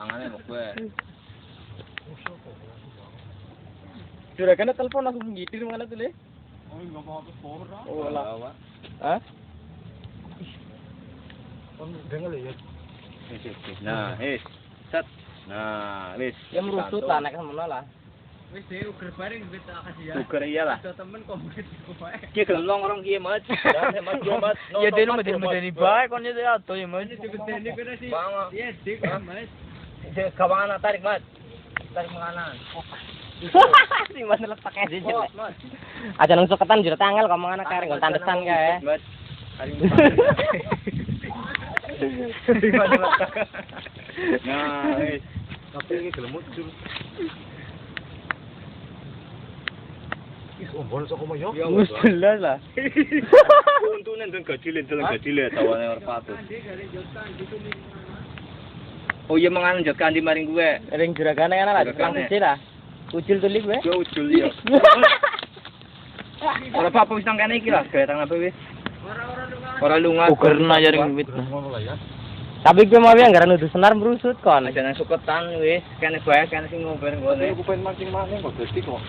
Tangane kok kowe. Juragan telepon langsung ngitir mana tuh, Le? Oh, enggak apa-apa power. Oh, lah. Hah? Kon dengar ya. Nah, set. Nah, wis. Ya merusut lah nek semono lah. Wis dhewe uger bareng wis tak kasih ya. Uger iyalah. Ada temen komplit kowe. Ki gelem nongkrong ki, Mas. Ya, Mas, yo, Mas. Ya dene medeni bae kon itu ado ya, Mas. Dibedeni kene sih. Bang. Iya, dik Mas. Kawangan tarik, Mas. Tarik menganan. Si Mas letak aja jelek. Mas. Aja nang soketan jero tanggal kok mangan kareng nggon tandesan kae. Mas. Hari Di mana letak? Nah, wis. Tapi iki gelem muncul. Ih, ombon saka moyo. Wis jelas lah. Untune ndang gajile tawane ora patut. Dik gare jotan gitu nih. Oh iya mangan njot kandi maring kowe. Ring juragane ana lah kurang siji lah. Ucul tulik kowe. Yo ujul yo. Ora apa-apa wis nang kene iki lah, gawe tangan apa wis. Ora lunga. Ugerna ya ring wit. Ngono lah ya. Tapi kowe mau yang gara nuduh senar merusut kon. Aja nang suketan wis, kene bae kene sing ngobar ngene. Aku pengen mancing-mancing kok dadi kok.